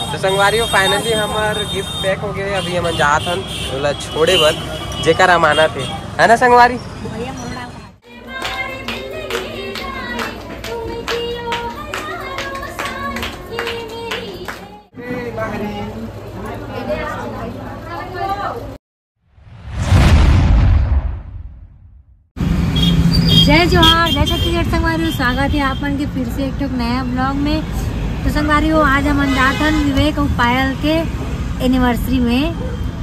तो संगवारी फाइनली हमार गिफ्ट पैक हो गए। अभी हम जात हन बोला छोड़े बर जेकर अमानत है ना संगवारी। जय जोहार, जय छत्तीसगढ़ संगवारी। स्वागत है आपन के फिर से एक नया ब्लॉग में। तो संगवारी हो आज हम जात हन विवेक और पायल के एनिवर्सरी में।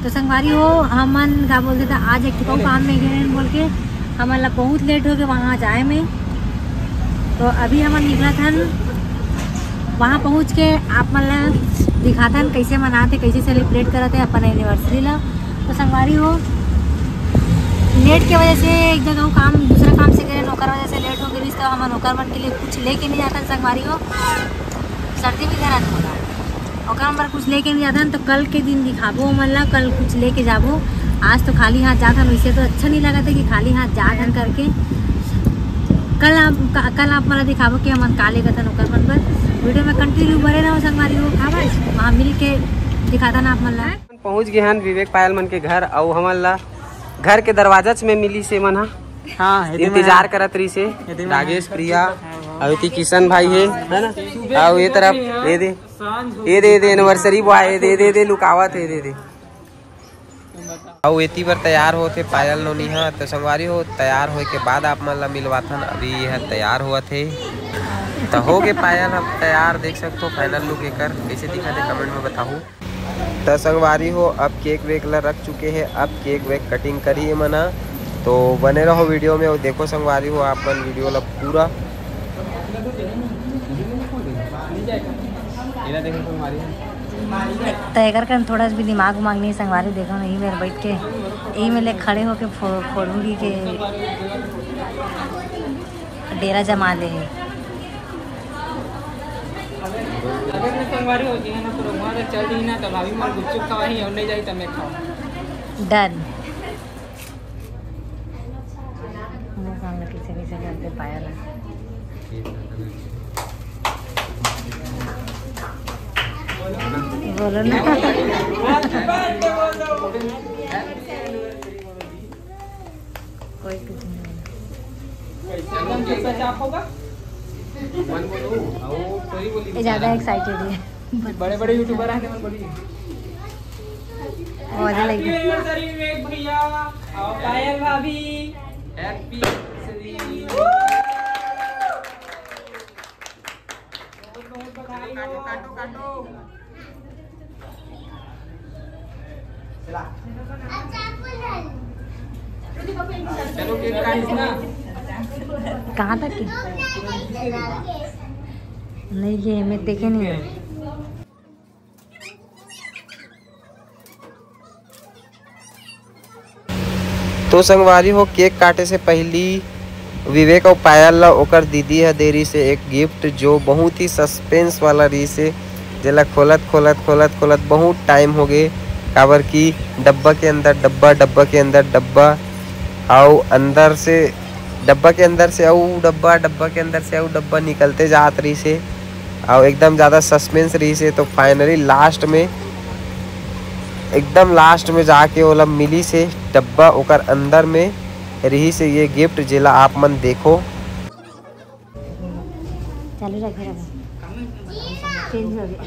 तो संगवारी हो हमन का बोलते था आज एक काम में गए बोल के हमन बहुत लेट हो गए वहाँ जाए में। तो अभी हमन निकला था वहाँ पहुँच के आप मन ला दिखाता कैसे मनाते कैसे सेलिब्रेट करते अपन एनिवर्सरी ला। तो संगवारी हो लेट के वजह से एक जगह काम दूसरा काम से करे नौकर वजह से लेट हो गई। इसका हम नौकर मन के लिए कुछ लेके नहीं जाता संगवारी हो। सर्दी भी घर होला और पर कुछ लेके नहीं जाता तो कल के दिन दिखाबो मतलब कल कुछ लेके जाबो। आज तो खाली हाथ जाता वैसे तो अच्छा नहीं लगा था कि खाली हाथ जाता करके। कल आप मतलब दिखाबो कि हम काले का था नौकर मन पर। वीडियो में कंटिन्यू बने रहो संगवारी हो। वहाँ मिल के दिखाता ना आप मन ला। पहुँच गए हन विवेक पायल मन के घर और हमन ला घर के दरवाजा में मिली से मन हाँ इंतजार करत रही से राजेश प्रिया अवती किशन भाई है ना। और ये तरफ ये दे एनिवर्सरी बॉय दे लुकावत है दे और एती बार तैयार होते पायल नोनी हा। तो संगवारी हो तैयार होए के बाद आप मन ला मिलवाथन। अभी यह तैयार हुआ थे तो हो गए पायल हम तैयार। देख सकते हो फाइनल लुक एकर कैसे दिखा दे कमेंट में बताओ। तो संगवारी हो अब केक वेक ला रख चुके हैं। अब केक वेक कटिंग करी है मना। तो बने रहो वीडियो में और देखो संगवारी हो आप मन वीडियो ला पूरा। तो एकर कर थोड़ा भी दिमाग उमाग नहीं संगवारी देखो यही मेरे बैठ के यही में ले खड़े होके फोड़ूंगी के डेरा जमा ले। संगवारी हो जी ना तो वहां तक चल दी ना तो भाभी मार गुपचुप खवाही और नहीं जाई त मैं खाओ डन। मैं सामने कैसे कैसे करते पायल बोलो ना कोई कुछ नहीं ज्यादा एक्साइटेड है। बड़े बड़े यूट्यूबर आने मन बड़ी मजा लगी। विवेक भैया और पायल भाभी हैप्पी एनिवर्सरी। बहुत बधाई हो। काटो चलो केक काटो ना। कहाँ तक के नहीं ये मैं देखे नहीं है। तो संगवारी हो केक काटे से पहली विवेक और पायल ला ओकर दीदी है देरी से एक गिफ्ट जो बहुत ही सस्पेंस वाला रही से जेला खोलत बहुत टाइम हो गए। काबर की डब्बा के अंदर डब्बा के अंदर डब्बा और अंदर से डब्बा के अंदर से आऊ डब्बा के अंदर से आऊ डब्बा निकलते जात रही से और एकदम ज़्यादा सस्पेंस रही से। तो फाइनली लास्ट में एकदम लास्ट में जाके ओला मिली से डब्बा ओकर अंदर में रही से ये गिफ्ट जेला आप मन देखो। चालू रखे चेंज हो गया।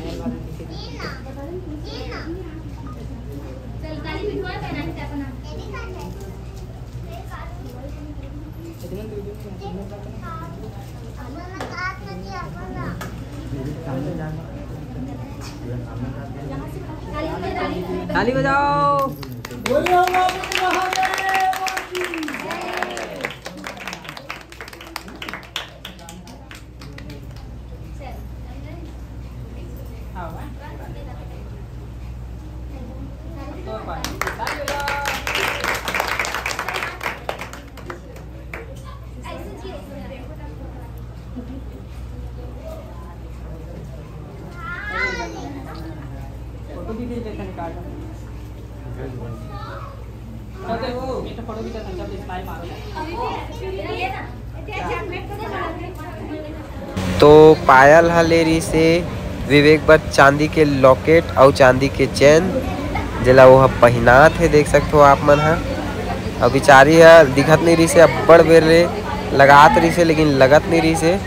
ताली बजाओ। तो पायल हलेरी से विवेक बर चांदी के लॉकेट और चांदी के चैन जेला वो पहनात है, देख सकते हो आप मन हा। अब बिचारी है दिखत नहीं रही से, अब्बड़ बेर ले लगात रही से लेकिन लगत नहीं रही से,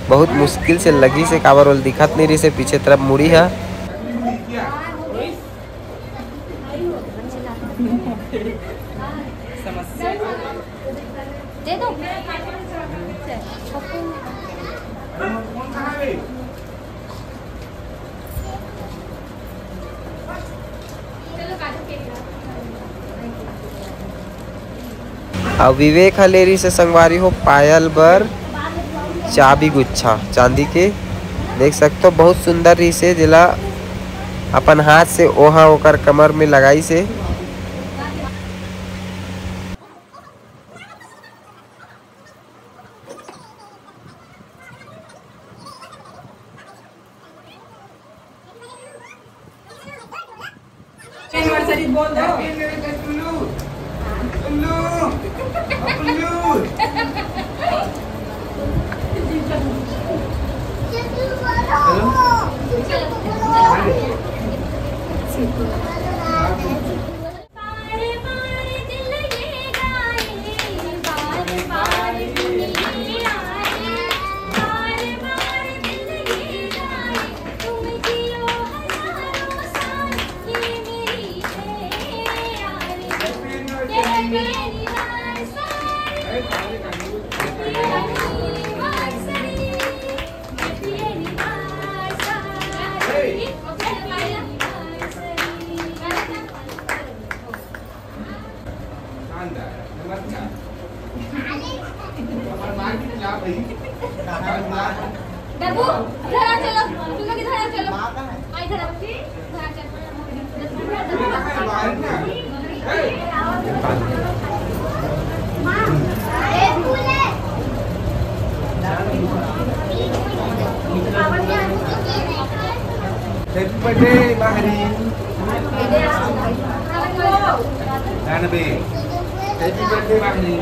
बहुत मुश्किल से लगी से, काबर वाल दिखत नहीं रही से, पीछे तरफ मुड़ी है। दे दो। और विवेक हलेरी से संगवारी हो पायल बर चाबी गुच्छा चांदी के, देख सकते हो बहुत सुंदर रही से, जिला अपन हाथ से ओहा ओकर कमर में लगाई से। बोल दो। डब्बू इधर आ चलो, तुम लोग इधर आ चलो, इधर आ Happy birthday, Bahari. Nabi. Happy birthday, Bahari.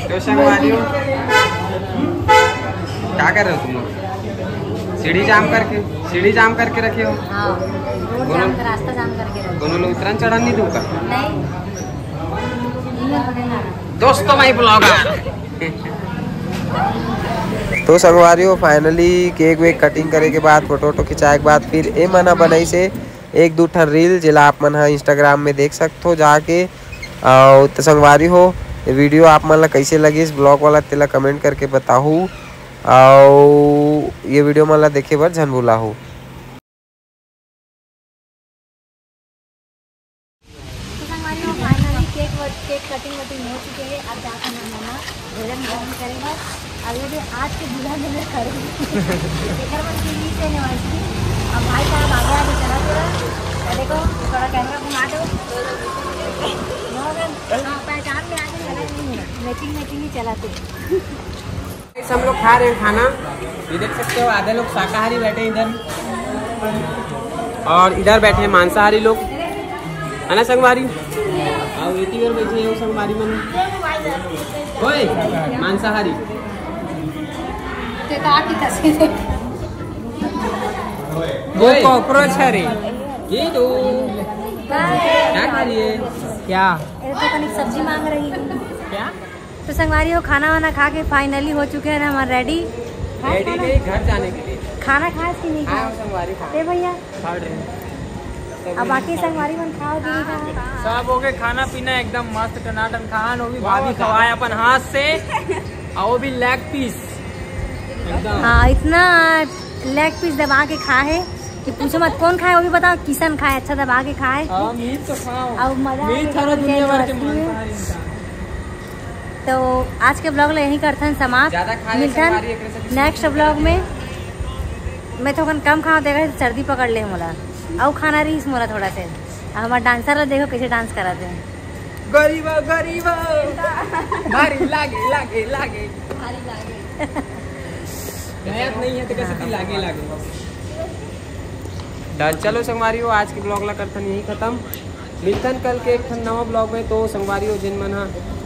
तो संगवारियों क्या कर रहे हो तुम लोग? सीढ़ी जाम करके रखे हो। हाँ, रोड जाम का रास्ता जाम करके रखो। दोनों लोग उतरन चढ़न नहीं दूंगा। नहीं, दोस्तों मैं ब्लॉगर। तो संगवारियों फाइनली केक वेक कटिंग करे के बाद फोटो वोटो खिंचाए के बाद फिर ए मना बनाई से एक दो ठन रील, जिला आप मन इंस्टाग्राम में देख सकते हो जाके। और तो संगवारी हो वीडियो आप मन ला कैसे लगी इस ब्लॉग वाला तेला कमेंट करके बताहू, और ये वीडियो मन ला देखे बर झन भूला हो। केक कटिंग वटिंग हो चुके हैं। अब जाकर मम्मा भोजन ग्रहण करेंगे। अभी आज के दूल्हा में करेंगे अब भाई साहब आगे आगे चला देखो, थोड़ा कैमरा घुमा दो। पहचान में आगे मैचिंग ही चलाते। हम लोग खा रहे हैं खाना, ये देख सकते हो आधे लोग शाकाहारी बैठे इधर और इधर बैठे मांसाहारी लोग, है ना संगवारी? और इतनी देर बैठे हैं संगवारी मन ओए मांसाहारी वो कॉकरोच है रे। ये तो क्या खा रही है? क्या सब्जी मांग रही है क्या? तो संगवारी हो खाना वाना खा के फाइनली हो चुके हैं हमारे रेडी नहीं घर जाने के लिए। खाना खाए कि नहीं खाए संगवारी भैया? खा रहे हैं। अब बाकी संगवारी मन खाओ कि नहीं खाओ? सब हो गए, खाना पीना एकदम मस्त टनाटन खान, वो भी भाभी खवाए अपन हाथ से, और वो भी लेग पीस एकदम। हाँ, इतना लेग पीस दबा के खाए है कि पूछो मत। कौन खाए वो भी बताओ? किशन खाए, अच्छा दबा के खाए। मीट तो खाओ, और मजा मीट थारा दुनिया भर के मांसाहारी। तो आज के ब्लॉग यही करते हैं समाप्त। मिलते हैं नेक्स्ट ब्लॉग में। मैं तो कम खाओ देगा सर्दी पकड़ ले मोला, और खाना रही इस मोला थोड़ा से। हमारा डांसर ला देखो कैसे डांस कराते हैं। गरीबा गरीबा भारी लागे लागे लागे मेहनत नहीं है तो कैसे लागे लागे। चलो संगवारी हो आज के ब्लॉग ला करते हैं यही खत्म। मिलतन कल के एक नवा ब्लॉग में। तो संगवारी हो जिन मन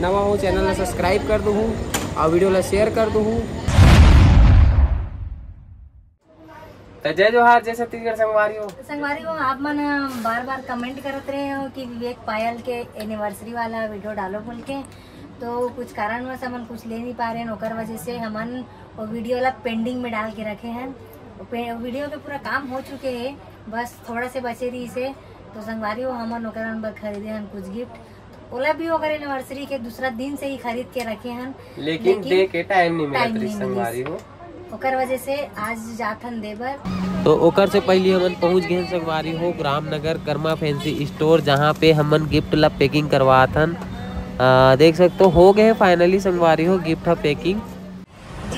नवा हो चैनल ला सब्सक्राइब कर दूँ और वीडियो ला शेयर कर दूँ। तो जय जोहार, जय छत्तीसगढ़ संगवारी हो। आप मन बार बार कमेंट करते रहे हो कि विवेक पायल के एनिवर्सरी वाला वीडियो डालो बोल के, तो कुछ कारणवश हमन कुछ ले नहीं पा रहे हैं, ओकर वजह से हमन वो वीडियो ला पेंडिंग में डाल के रखे हैं। वीडियो के पूरा काम हो चुके हैं, बस थोड़ा से बचे रही से। तो संगवारी हो हमन ओकर पर खरीदे हैं कुछ गिफ्ट, ओला भी ओकर एनिवर्सरी के दूसरा दिन से ही खरीद के रखे हैं, लेकिन दे के टाइम नहीं मिलत संगवारी हो, ओकर वजह से आज जाथन देबर। तो ओकर से पहले हमन पहुंच गए संगवारी हो रामनगर कर्मा फैंसी स्टोर, जहां पे हमन गिफ्ट ला पैकिंग करवाथन। देख सकते हो गए फाइनली संगवारी हो गिफ्ट पैकिंग।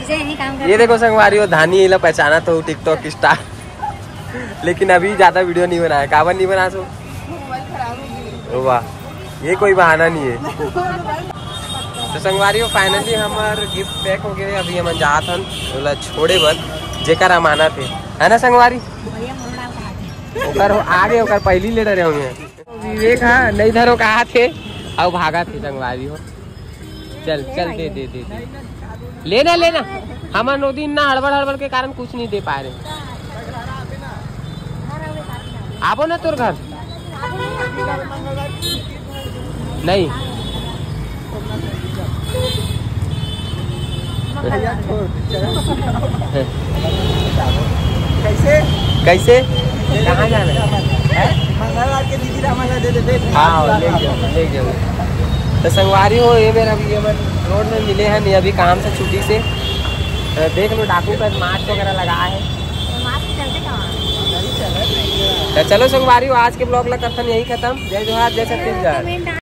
यही काम ये देखो संगवारी हो धानी ला पहचाना तो टिकटॉक स्टार, लेकिन अभी ज्यादा वीडियो नहीं बनाया। काबर नहीं बना सो? वाह, ये कोई बहाना नहीं है। तो संगवारी हो फाइनली हमार गिफ्ट पैक हो गए। अभी हम जात हन बोला छोड़े बन जेकर अमानत है ना संगवारी? ओकर आगे ओकर पहली ले रहे होंगे। विवेक हाँ नहीं धरो कहा थे और भागा थे संगवारी हो। चल चल दे दे दे, दे। लेना लेना, हम नो दिन ना हड़बड़ के कारण कुछ नहीं दे पा रहे। आबो ना तोर घर नहीं कैसे कैसे कहाँ जाना है? मंगलवार के दीदी रामाला दे दे। हाँ ले जाओ। तो संगवारी हो ये मेरा अभी रोड में मिले हैं नहीं, अभी काम से छुट्टी से। देख लो डाकू का मास्क वगैरह लगा है। तो चलो संगवारी हो आज के ब्लॉग ला करथन यही खत्म। जय जोहार, जय छत्तीसगढ़।